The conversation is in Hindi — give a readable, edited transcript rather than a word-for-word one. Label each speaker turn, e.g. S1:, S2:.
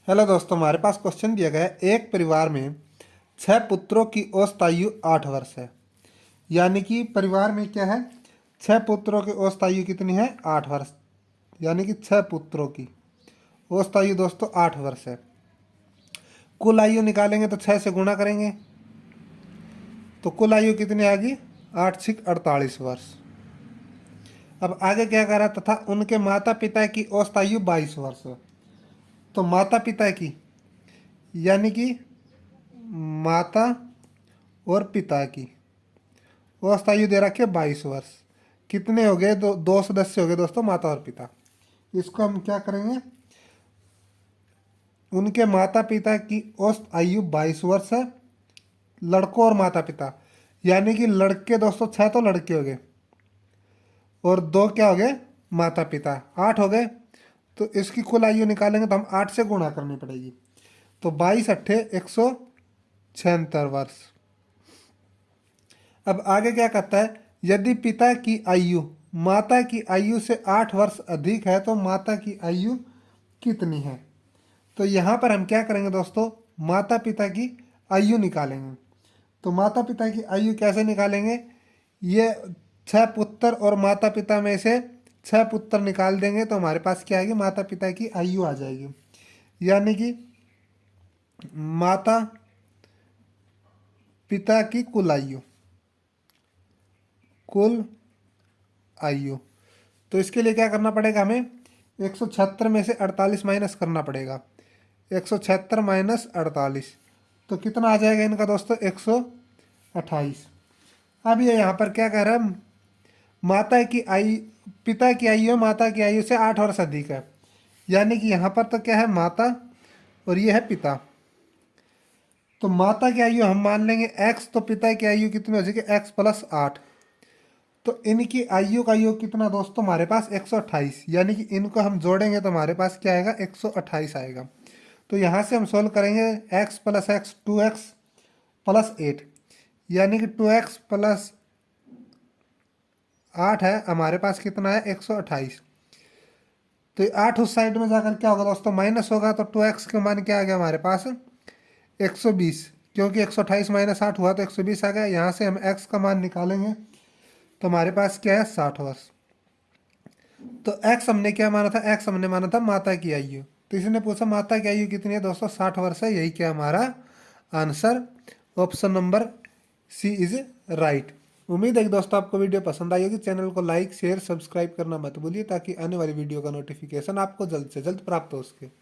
S1: हेलो दोस्तों, हमारे पास क्वेश्चन दिया गया है। एक परिवार में 6 पुत्रों की औसत आयु 8 वर्ष है। यानी कि परिवार में क्या है, 6 पुत्रों की औसत आयु कितनी है, 8 वर्ष। यानी कि 6 पुत्रों की औसत आयु दोस्तों 8 वर्ष है। कुल आयु निकालेंगे तो 6 से गुणा करेंगे तो कुल आयु कितनी आएगी, 8×6 = 48 वर्ष। अब आगे क्या कह रहा है, तथा उनके माता पिता की औसत आयु 22 वर्ष है। तो माता पिता की यानी कि माता और पिता की औसत आयु दे रखी है 22 वर्ष। कितने हो गए, दो सदस्य हो गए दोस्तों, माता और पिता। इसको हम क्या करेंगे, उनके माता पिता की औसत आयु 22 वर्ष है, लड़कों और माता पिता। यानी कि लड़के दोस्तों 6 तो लड़के हो गए और 2 क्या हो गए, माता पिता, 8 हो गए। तो इसकी कुल आयु निकालेंगे तो हम 8 से गुणा करनी पड़ेगी। तो 22×8 = 176 वर्ष। अब आगे क्या कहता है, यदि पिता की आयु माता की आयु से 8 वर्ष अधिक है तो माता की आयु कितनी है। तो यहाँ पर हम क्या करेंगे दोस्तों, माता पिता की आयु निकालेंगे। तो माता पिता की आयु कैसे निकालेंगे, ये 6 पुत्र और माता पिता में से 6 पुत्र निकाल देंगे तो हमारे पास क्या आएगी, माता पिता की आयु आ जाएगी। यानी कि माता पिता की कुल आयु। तो इसके लिए क्या करना पड़ेगा, हमें 176 में से 48 माइनस करना पड़ेगा। 176 माइनस 48 तो कितना आ जाएगा इनका दोस्तों, 128। अब ये यहाँ पर क्या कह रहा है, माता की आयु पिता की आयु माता की आयु से 8 वर्ष अधिक है। यानी कि यहाँ पर तो क्या है, माता और ये है पिता। तो माता की आयु हम मान लेंगे x, तो पिता की आयु कितनी हो जाएगी, x+8। तो इनकी आयु का योग कितना दोस्तों, हमारे पास 128। यानी कि इनको हम जोड़ेंगे तो हमारे पास क्या आएगा, 128 आएगा। तो यहाँ से हम सोल्व करेंगे, x+x 2x+8। यानी कि 2x+8 है, हमारे पास कितना है, 128। तो 8 उस साइड में जाकर क्या होगा दोस्तों, माइनस होगा। तो 2x का मान क्या आ गया हमारे पास, 120। क्योंकि 128 माइनस 8 हुआ तो 120 आ गया। यहाँ से हम x का मान निकालेंगे तो हमारे पास क्या है, 60 वर्ष। तो x हमने क्या माना था, x हमने माना था माता की आयु। तो इसने पूछा माता की आयु कितनी है दोस्तों, 60 वर्ष है। यही क्या हमारा answer, option number C is right. उम्मीद है कि दोस्तों आपको वीडियो पसंद आई होगी। चैनल को लाइक शेयर सब्सक्राइब करना मत भूलिए ताकि आने वाली वीडियो का नोटिफिकेशन आपको जल्द से जल्द प्राप्त हो सके।